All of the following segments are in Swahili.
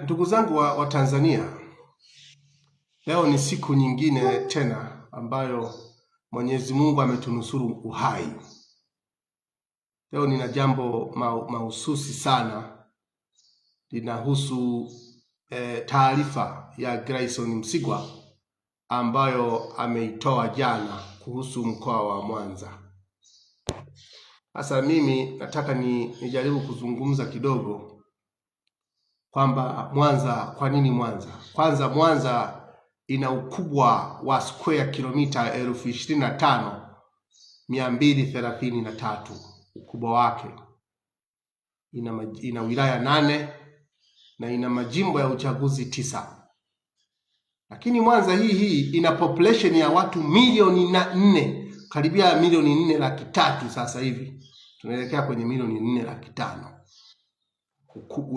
Ndugu zangu wa Tanzania, leo ni siku nyingine tena ambayo Mwenyezi Mungu ametunusuru uhai. Leo nina jambo mahususi sana linahusu taarifa ya Grayson Msigwa ambayo ameitoa jana kuhusu mkoa wa Mwanza. Sasa mimi nataka nijaribu kuzungumza kidogo kwamba Mwanza, kwa nini Mwanza? Kwanza, Mwanza ina ukubwa wa square kilomita 25,233 ukubwa wake. Ina wilaya 8 na ina majimbo ya uchaguzi 9. Lakini Mwanza hii ina population ya watu milioni 4, karibia milioni 4,300,000 sasa hivi. Tunaelekea kwenye milioni 4,500,000.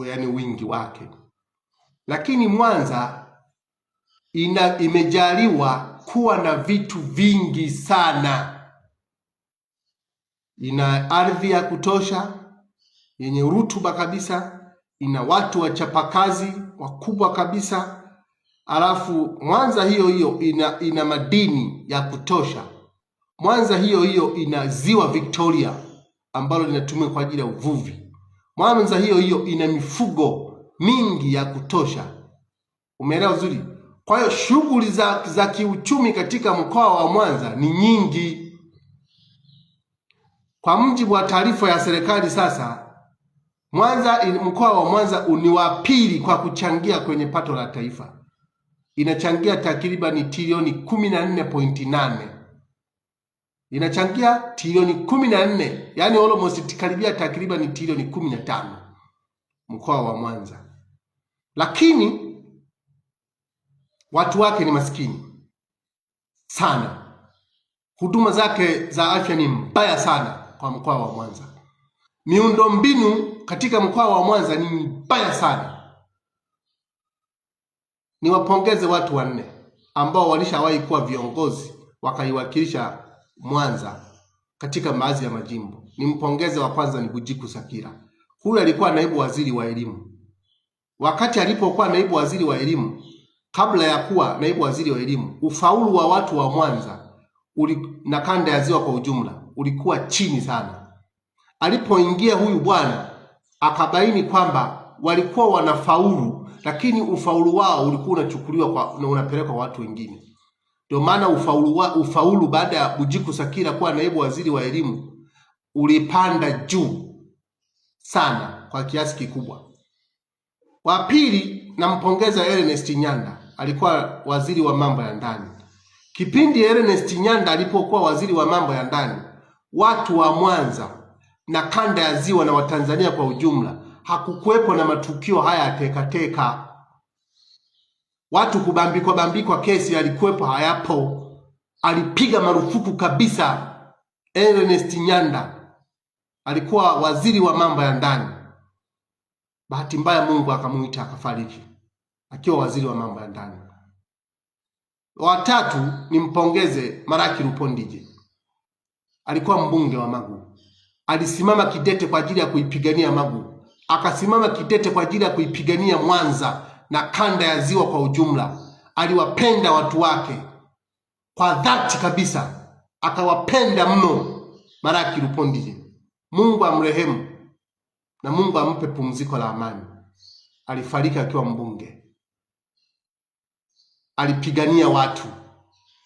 Yani wingi wake. Lakini Mwanza imejaliwa kuwa na vitu vingi sana. Ina ardhi ya kutosha yenye rutuba kabisa, ina watu wachapakazi wakubwa kabisa. Alafu Mwanza hiyo ina madini ya kutosha. Mwanza hiyo ina ziwa Victoria ambalo linatumika kwa ajili ya uvuvi. Mwanza hiyo ina mifugo mingi ya kutosha. Umeelewa vizuri? Kwa hiyo shughuli za kiuchumi katika mkoa wa Mwanza ni nyingi. Kwa mujibu wa taarifa ya serikali sasa, mkoa wa Mwanza ni wa pili kwa kuchangia kwenye pato la taifa. Inachangia takriban trilioni 14.8. Inachangia trilioni 14, yani almost karibia takriban trilioni 15 mkoa wa Mwanza. Lakini watu wake ni maskini sana. Huduma zake za afya ni mbaya sana kwa mkoa wa Mwanza. Miundombinu katika mkoa wa Mwanza ni mbaya sana. Niwapongeze watu 4 ambao walishawahi kuwa viongozi wakaiwakilisha Mwanza katika baadhi ya majimbo. Nimpongeze wa kwanza ni Bujiku Sakira. Huyu alikuwa naibu waziri wa elimu. Wakati alipokuwa naibu waziri wa elimu, kabla ya kuwa naibu waziri wa elimu, ufaulu wa watu wa Mwanza na kanda ya ziwa kwa ujumla ulikuwa chini sana. Alipoingia huyu bwana akabaini kwamba walikuwa wanafaulu, lakini ufaulu wao ulikuwa unachukuliwa na unapelekwa watu wengine. Ndio maana ufaulu baada ya Bujiku Sakira kuwa naibu waziri wa elimu ulipanda juu sana kwa kiasi kikubwa. Wa pili nampongeza Ernest Nyanda, alikuwa waziri wa mambo ya ndani. Kipindi Ernest Nyanda alipokuwa waziri wa mambo ya ndani, watu wa Mwanza na kanda ya ziwa na Watanzania kwa ujumla hakukuwepo na matukio haya teka. Watu kubambikwa kesi alikuwepo hayapo. Alipiga marufuku kabisa. Ernest Nyanda alikuwa waziri wa mambo ya ndani. Bahati mbaya Mungu akamuita akafariki akiwa waziri wa mambo ya ndani. Watatu nimpongeze Maraki Rupondije. Alikuwa mbunge wa Magu. Alisimama kidete kwa ajili ya kuipigania Magu. Akasimama kidete kwa ajili ya kuipigania Mwanza na kanda ya ziwa kwa ujumla. Aliwapenda watu wake kwa dhati kabisa, akawapenda mno Maraki Rupondije. Mungu amrehemu na Mungu ampe pumziko la amani. Alifariki akiwa mbunge. Alipigania watu,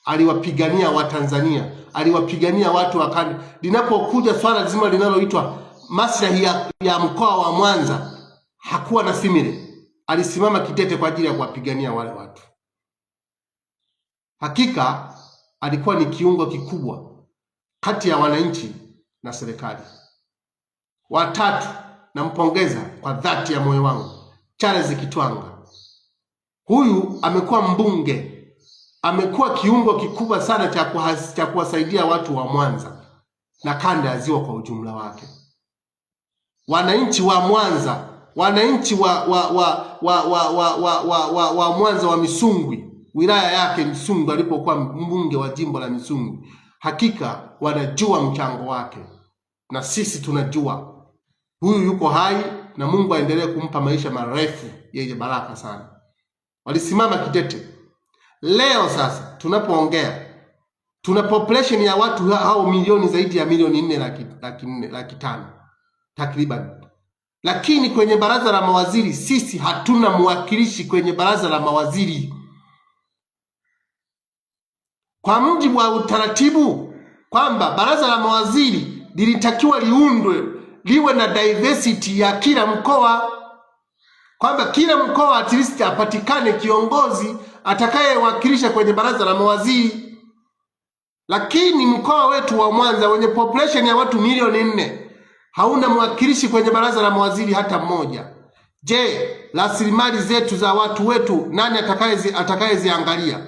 aliwapigania Watanzania, aliwapigania watu wa kanda. Linapokuja swala zima linaloitwa maslahi ya mkoa wa Mwanza, hakuwa na simile. Alisimama kidete kwa ajili ya kuwapigania wale watu. Hakika alikuwa ni kiungo kikubwa kati ya wananchi na serikali. Watatu nampongeza kwa dhati ya moyo wangu Charles Kitwanga. Huyu amekuwa mbunge, amekuwa kiungo kikubwa sana cha kuwasaidia watu wa Mwanza na kanda ya ziwa kwa ujumla wake. Wananchi wa Mwanza, wananchi wa Mwanza wa Misungwi, wilaya yake Misungwi, alipokuwa mbunge wa jimbo la Misungwi, hakika wanajua mchango wake, na sisi tunajua. Huyu yuko hai na Mungu aendelee kumpa maisha marefu yenye baraka sana. Walisimama kidete. Leo sasa tunapoongea tuna population ya watu hao milioni zaidi ya milioni 4,500,000 takriban. Lakini kwenye baraza la mawaziri sisi hatuna mwakilishi kwenye baraza la mawaziri. Kwa mujibu wa utaratibu kwamba baraza la mawaziri lilitakiwa liundwe liwe na diversity ya kila mkoa, kwamba kila mkoa at least apatikane kiongozi atakayewakilisha kwenye baraza la mawaziri. Lakini mkoa wetu wa Mwanza wenye population ya watu milioni 4 hauna mwakilishi kwenye baraza la mawaziri hata mmoja. Je, rasilimali zetu za watu wetu nani atakayeziangalia?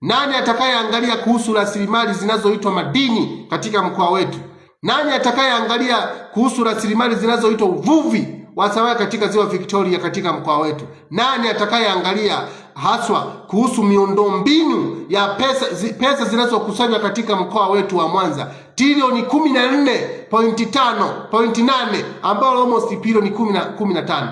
Nani atakayeangalia kuhusu rasilimali zinazoitwa madini katika mkoa wetu? Nani atakayeangalia kuhusu rasilimali zinazoitwa uvuvi wa samaki katika ziwa Victoria katika mkoa wetu? Nani atakayeangalia haswa kuhusu miundombinu ya pesa zinazokusanywa katika mkoa wetu wa Mwanza, trilioni 14.8 ambao almost bilioni 15?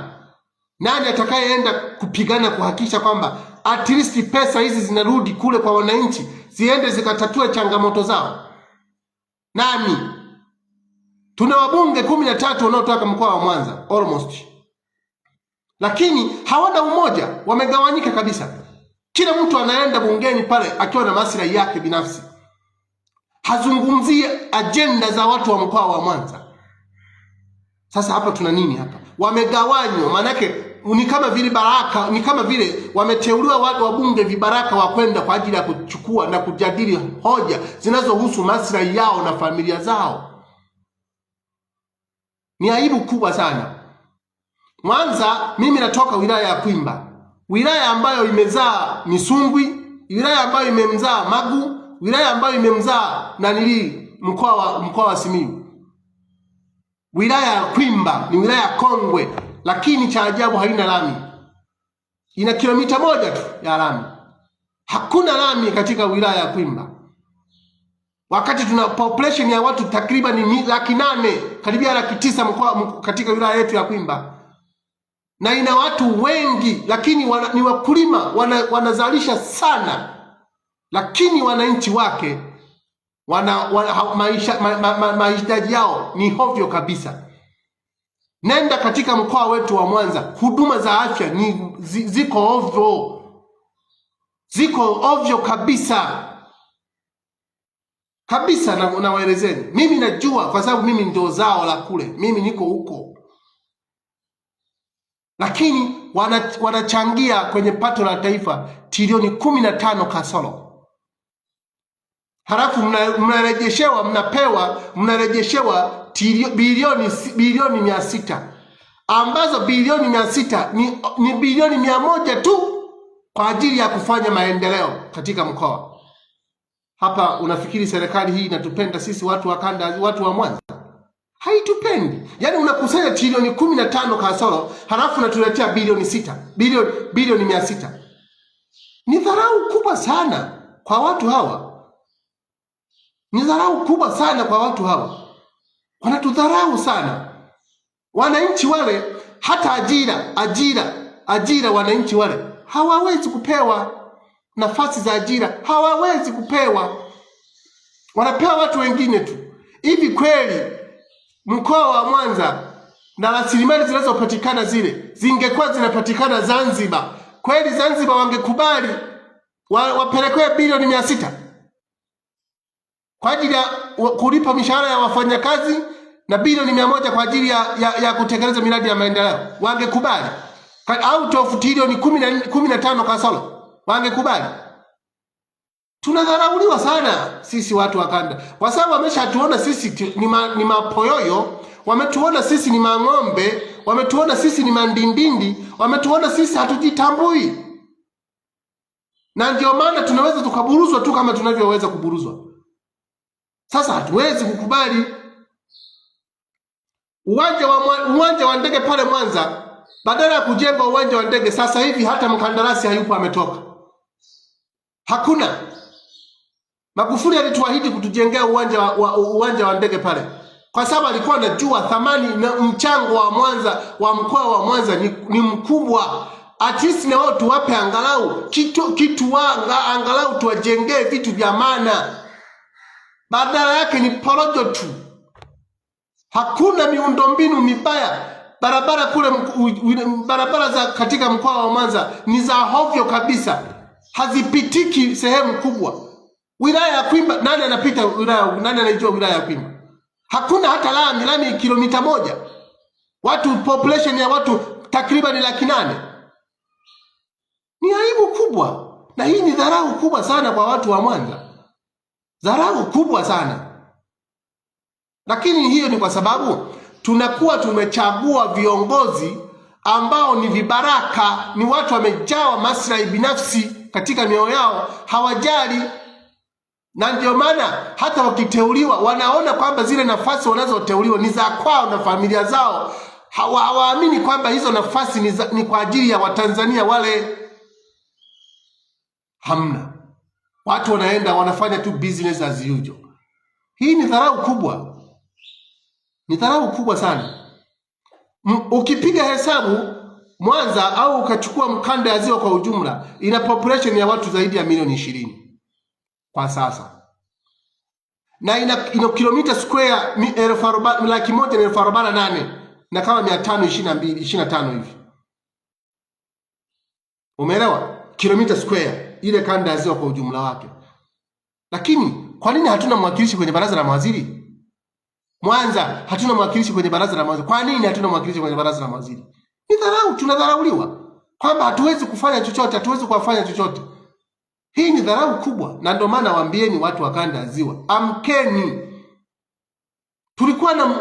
Nani atakayeenda kupigana kuhakikisha kwamba at least pesa hizi zinarudi kule kwa wananchi, ziende zikatatue changamoto zao? Nani? Tuna wabunge 13 wanaotoka mkoa wa Mwanza almost, lakini hawana umoja, wamegawanyika kabisa. Kila mtu anaenda bungeni pale akiwa na maslahi yake binafsi, hazungumzii agenda za watu wa mkoa wa Mwanza. Sasa hapa tuna nini hapa? Wamegawanywa, manake ni kama vile baraka, ni kama vile wameteuliwa watu wabunge vibaraka wa kwenda kwa ajili ya kuchukua na kujadili hoja zinazohusu maslahi yao na familia zao. Ni aibu kubwa sana. Mwanza, mimi natoka wilaya ya Kwimba, wilaya ambayo imezaa Misungwi, wilaya ambayo imemzaa Magu, wilaya ambayo imemzaa mkoa wa Simiyu. Wilaya ya Kwimba ni wilaya kongwe, lakini cha ajabu haina lami. Ina kilomita 1 tu ya lami. Hakuna lami katika wilaya ya Kwimba, wakati tuna population ya watu takriban 800,000 karibia 900,000 katika wilaya yetu ya Kwimba, na ina watu wengi, lakini ni wakulima, wanazalisha sana, lakini wananchi wake mahitaji yao ni hovyo kabisa. Nenda katika mkoa wetu wa Mwanza, huduma za afya ziko ovyo kabisa kabisa. Na waelezeni, mimi najua kwa sababu mimi ndio zao la kule, mimi niko huko, lakini wanachangia kwenye pato la taifa trilioni 15 kasoro. Halafu mnarejeshewa bilioni 600, ambazo bilioni 600 ni bilioni 100 tu kwa ajili ya kufanya maendeleo katika mkoa. Hapa unafikiri serikali hii inatupenda sisi watu wa kanda, watu wa Mwanza? Haitupendi. Yaani unakusanya trilioni 15 kasoro, halafu unatuletea bilioni 600. Ni dharau kubwa sana kwa watu hawa. Ni dharau kubwa sana kwa watu hawa. Wanatudharau sana. Wananchi wale hata ajira wananchi wale hawawezi kupewa nafasi za ajira, hawawezi kupewa. Wanapewa watu wengine tu. Hivi kweli mkoa wa Mwanza na rasilimali zinazopatikana zile zingekuwa zinapatikana Zanzibar, kweli Zanzibar wangekubali wapelekwe bilioni 600 kwa ajili ya kulipa mishahara ya wafanyakazi na bilioni 100 kwa ajili ya kutekeleza miradi ya maendeleo? Wangekubali? Out of trilioni 15 kasoro wangekubali? Tunadharauliwa sana sisi watu wa kanda, kwa sababu wameshatuona sisi ni mapoyoyo, wametuona sisi ni mang'ombe, wametuona sisi ni mandindindi, wametuona sisi hatujitambui. Na ndio maana tunaweza tukaburuzwa tu kama tunavyoweza kuburuzwa. Sasa hatuwezi kukubali. Uwanja wa ndege pale Mwanza, badala ya kujenga uwanja wa ndege, sasa hivi hata mkandarasi hayupo, ametoka. Hakuna. Magufuli alituahidi kutujengea uwanja wa ndege pale. kwa sababu alikuwa anajua thamani na mchango wa Mwanza, wa mkoa wa Mwanza ni mkubwa. At least na wao tuwape angalau kitu angalau tuwajengee vitu vya maana. Badala yake ni porojo tu. Hakuna miundombinu mibaya. Barabara za katika mkoa wa Mwanza ni za hovyo kabisa. Hazipitiki sehemu kubwa. Wilaya ya Kwimba, nani anapita wilaya? Nani anajua wilaya ya Kwimba? Hakuna hata lami kilomita 1. Population ya watu takriban 800,000. Ni aibu kubwa. Na hii ni dharau kubwa sana kwa watu wa Mwanza. Dharau kubwa sana. Lakini hiyo ni kwa sababu tunakuwa tumechagua viongozi ambao ni vibaraka, ni watu wamejawa maslahi binafsi katika mioyo yao, hawajali. Na ndio maana hata wakiteuliwa wanaona kwamba zile nafasi wanazoteuliwa ni za kwao na familia zao. Hawaamini kwamba hizo nafasi ni kwa ajili ya Watanzania wale. Hamna. Watu wanaenda wanafanya tu business as usual. Hii ni dharau kubwa. Ni dharau kubwa sana. Ukipiga hesabu Mwanza au ukachukua mkanda ya ziwa kwa ujumla, ina population ya watu zaidi ya milioni 20 kwa sasa. Na ina kilomita square 1,148 na kama 525 hivi. Umeelewa? Kilomita square ile kanda ya ziwa kwa ujumla wake. Lakini kwa nini hatuna mwakilishi kwenye baraza la mawaziri? Mwanza hatuna mwakilishi kwenye baraza la mawaziri. Kwa nini hatuna mwakilishi kwenye baraza la mawaziri? Ni dharau, tunadharauliwa. Kwamba hatuwezi kufanya chochote, hatuwezi kufanya chochote. Hii ni dharau kubwa, na ndio maana waambieni watu wa kanda ya ziwa, amkeni.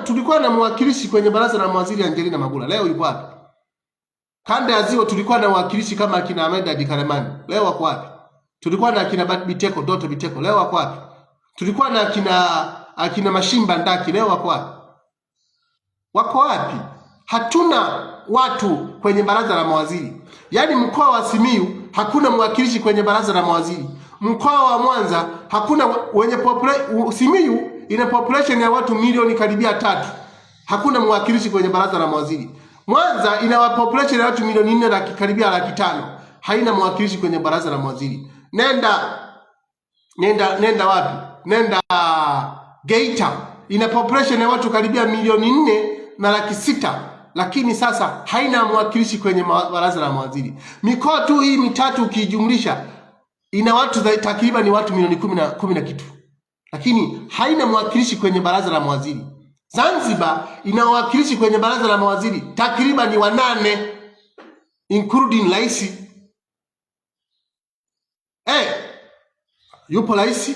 Tulikuwa na mwakilishi kwenye baraza la mawaziri Angelina Magula. Leo yuko wapi? Kanda ya ziwa tulikuwa na mwakilishi kama akina Ahmed Adi Kalemani. Leo wako wapi? Tulikuwa na akina Doto Biteko. Leo wako wapi? Tulikuwa na akina Mashimba Ndaki. Leo wako wapi? Wako wapi? Hatuna watu kwenye baraza la mawaziri. Yaani mkoa wa Simiyu hakuna mwakilishi kwenye baraza la mawaziri. Mkoa wa Mwanza hakuna Simiyu ina population ya watu milioni karibia 3. Hakuna mwakilishi kwenye baraza la mawaziri. Mwanza ina population ya watu milioni 4 karibia 500,000. Haina mwakilishi kwenye baraza la mawaziri. Nenda wapi? Nenda Geita ina population ya watu karibia milioni 4,600,000. Lakini sasa haina mwakilishi kwenye baraza la mawaziri. Mikoa tu hii mitatu ukijumlisha ina watu takriban ni watu milioni 10 na kitu. Lakini haina mwakilishi kwenye baraza la mawaziri. Zanzibar ina mwakilishi kwenye baraza la mawaziri takriban ni 8 including rais. Yupo rais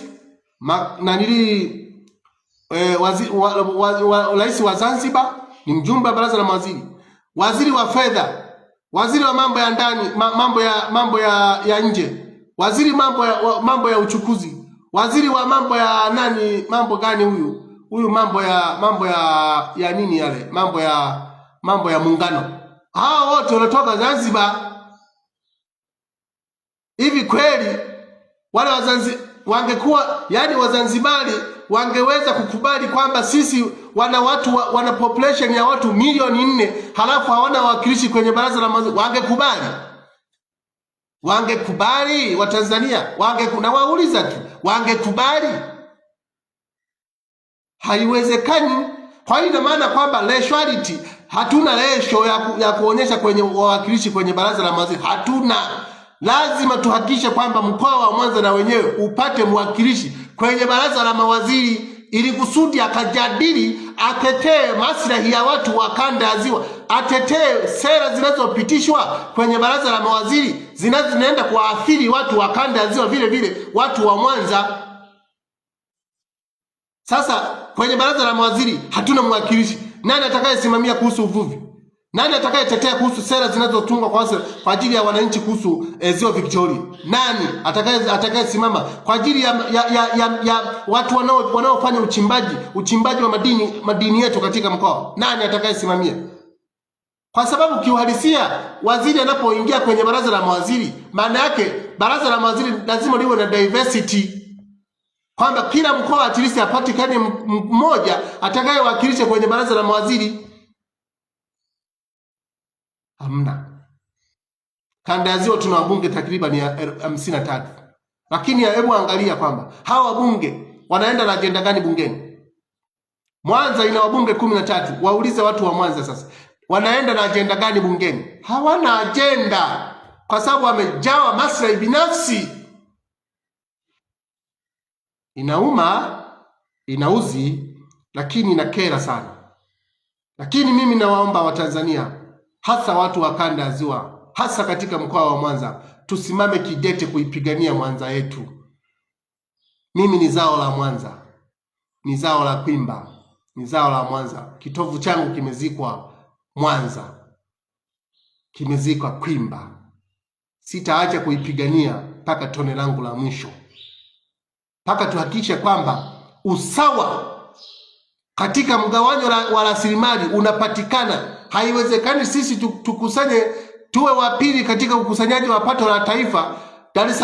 rais wa Zanzibar ni mjumbe wa baraza la mawaziri. Waziri wa fedha, waziri wa mambo ya ndani, mambo ya nje, waziri mambo ya uchukuzi, waziri wa mambo ya nani, mambo gani huyu mambo ya nini yale, mambo ya muungano. Hao wote wanatoka Zanzibar. Hivi kweli wale wangekuwa, yani Wazanzibari wangeweza kukubali kwamba sisi wana population ya watu milioni 4 halafu hawana wakilishi kwenye baraza la mawaziri? Wangekubali Watanzania? Na wauliza tu, wangekubali? Haiwezekani. Kwa hiyo ina maana kwamba ratioality, hatuna ratio ya kuonyesha kwenye wawakilishi kwenye baraza la mawaziri. Hatuna. Lazima tuhakikishe kwamba mkoa wa Mwanza na wenyewe upate mwakilishi kwenye baraza la mawaziri, ili kusudi akajadili, atetee maslahi ya watu wa kanda ya ziwa, atetee sera zinazopitishwa kwenye baraza la mawaziri zinaenda kuathiri watu wa kanda ya ziwa, vile vile watu wa Mwanza. Sasa kwenye baraza la mawaziri hatuna mwakilishi. Nani atakayesimamia kuhusu uvuvi? Nani atakayetetea kuhusu sera zinazotungwa kwa ajili ya wananchi kuhusu ziwa Victoria? Nani atakayesimama kwa ajili ya watu wanaofanya uchimbaji wa madini yetu katika mkoa? Nani atakayesimamia? Kwa sababu kiuhalisia, waziri anapoingia kwenye baraza la mawaziri, maana yake baraza la mawaziri lazima liwe na diversity. kwamba kila mkoa at least apatikane mmoja atakayewakilisha kwenye baraza la mawaziri. Hamna. Kanda ya Ziwa tuna wabunge takriban 53. Lakini hebu angalia kwamba hawa wabunge wanaenda na agenda gani bungeni? Mwanza ina wabunge 13. Waulize watu wa Mwanza sasa, wanaenda na agenda gani bungeni? Hawana agenda, kwa sababu wamejawa maslahi binafsi. Inauma, inauzi, lakini inakera sana. Lakini mimi nawaomba Watanzania, hasa watu wa kanda ya Ziwa, hasa katika mkoa wa Mwanza, tusimame kidete kuipigania Mwanza yetu. Mimi ni zao la Mwanza, ni zao la Kwimba, ni zao la Mwanza. Kitovu changu kimezikwa Mwanza, kimezikwa Kwimba. Sitaacha kuipigania mpaka tone langu la mwisho, mpaka tuhakikishe kwamba usawa katika mgawanyo wa rasilimali unapatikana. Haiwezekani sisi tukusanye tuwe wa pili katika ukusanyaji wa pato la taifa. Dar es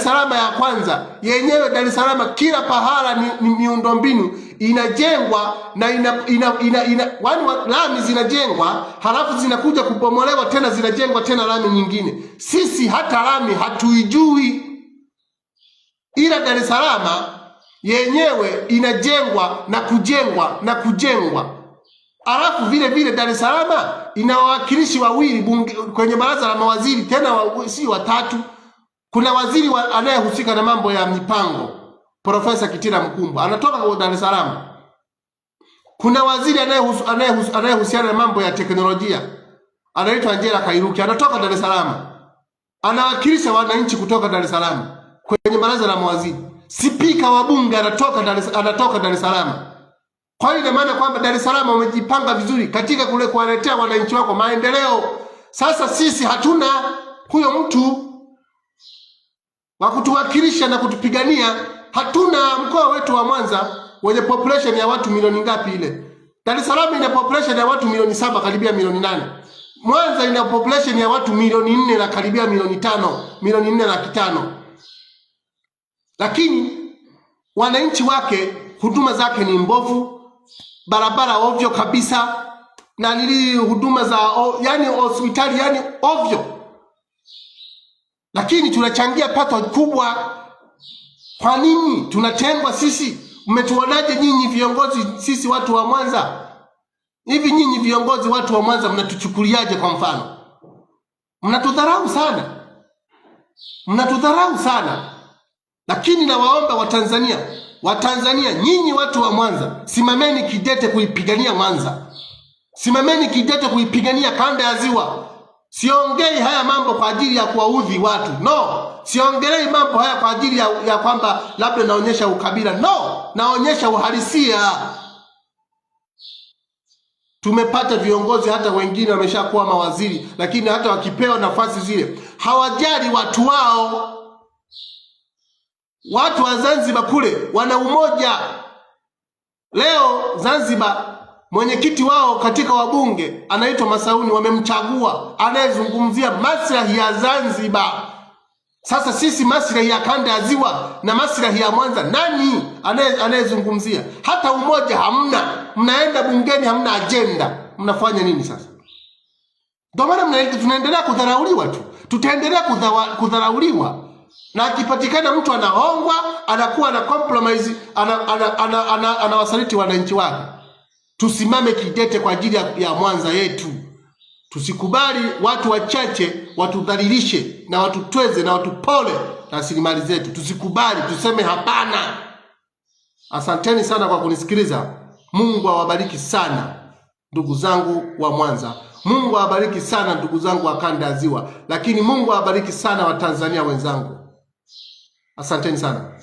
Salaam ya kwanza yenyewe, Dar es Salaam kila pahala ni miundombinu inajengwa na lami zinajengwa, halafu zinakuja kubomolewa tena, zinajengwa tena lami nyingine. Sisi hata lami hatuijui, ila Dar es Salaam yenyewe inajengwa na kujengwa na kujengwa. Alafu vile vile Dar es Salaam ina wawakilishi wawili kwenye baraza la mawaziri, tena si watatu. Kuna waziri anayehusika na mambo ya mipango, Profesa Kitila Mkumbo, anatoka kwa Dar es Salaam. Kuna waziri anayehusiana na mambo ya teknolojia, anaitwa Angela Kairuki, anatoka Dar es Salaam. Anawakilisha wananchi kutoka Dar es Salaam kwenye baraza la mawaziri. Spika wa bunge anatoka Dar es Salaam. Kwa hiyo ina maana kwamba Dar es Salaam wamejipanga vizuri katika kule kuwaletea wananchi wako maendeleo. Sasa sisi hatuna huyo mtu wa kutuwakilisha na kutupigania. Hatuna. Mkoa wetu wa Mwanza wenye population ya watu milioni ngapi ile? Dar es Salaam ina population ya watu milioni 7 karibia milioni 8. Mwanza ina population ya watu milioni 4 na karibia milioni 5, milioni 4.5. Lakini wananchi wake huduma zake ni mbovu, barabara ovyo kabisa, na huduma za yani hospitali yani ovyo. Lakini tunachangia pato kubwa. Kwa nini tunatengwa sisi? Mmetuonaje nyinyi viongozi, sisi watu wa Mwanza? Hivi nyinyi viongozi watu wa Mwanza mnatuchukuliaje? Kwa mfano, mnatudharau sana, mnatudharau sana. Lakini nawaomba Watanzania, nyinyi watu wa Mwanza, simameni kidete kuipigania Mwanza. Simameni kidete kuipigania kanda ya Ziwa. Siongei haya mambo kwa ajili ya kuwaudhi watu. No. Siongelei mambo haya kwa ajili ya kwamba labda naonyesha ukabila. No. Naonyesha uhalisia. Tumepata viongozi hata wengine wameshakuwa mawaziri, lakini hata wakipewa nafasi zile hawajali watu wao. Watu wa Zanzibar kule wana umoja. Leo Zanzibar mwenyekiti wao katika wabunge anaitwa Masauni, wamemchagua anayezungumzia maslahi ya Zanzibar. Sasa sisi maslahi ya kanda ya Ziwa na maslahi ya Mwanza, nani anayezungumzia? Hata umoja hamna. Mnaenda bungeni hamna agenda. Mnafanya nini sasa? Ndio maana tunaendelea kudharauliwa tu. Tutaendelea kudharauliwa. Na akipatikana mtu anahongwa, anakuwa na compromise, anawasaliti wananchi wake. Tusimame kidete kwa ajili ya Mwanza yetu. Tusikubali watu wachache watudhalilishe na watutweze na watupole rasilimali zetu. Tusikubali, tuseme hapana. Asanteni sana kwa kunisikiliza. Mungu awabariki sana ndugu zangu wa Mwanza. Mungu awabariki sana ndugu zangu wa kanda ya Ziwa. Lakini Mungu awabariki sana Watanzania wenzangu. Asanteni sana.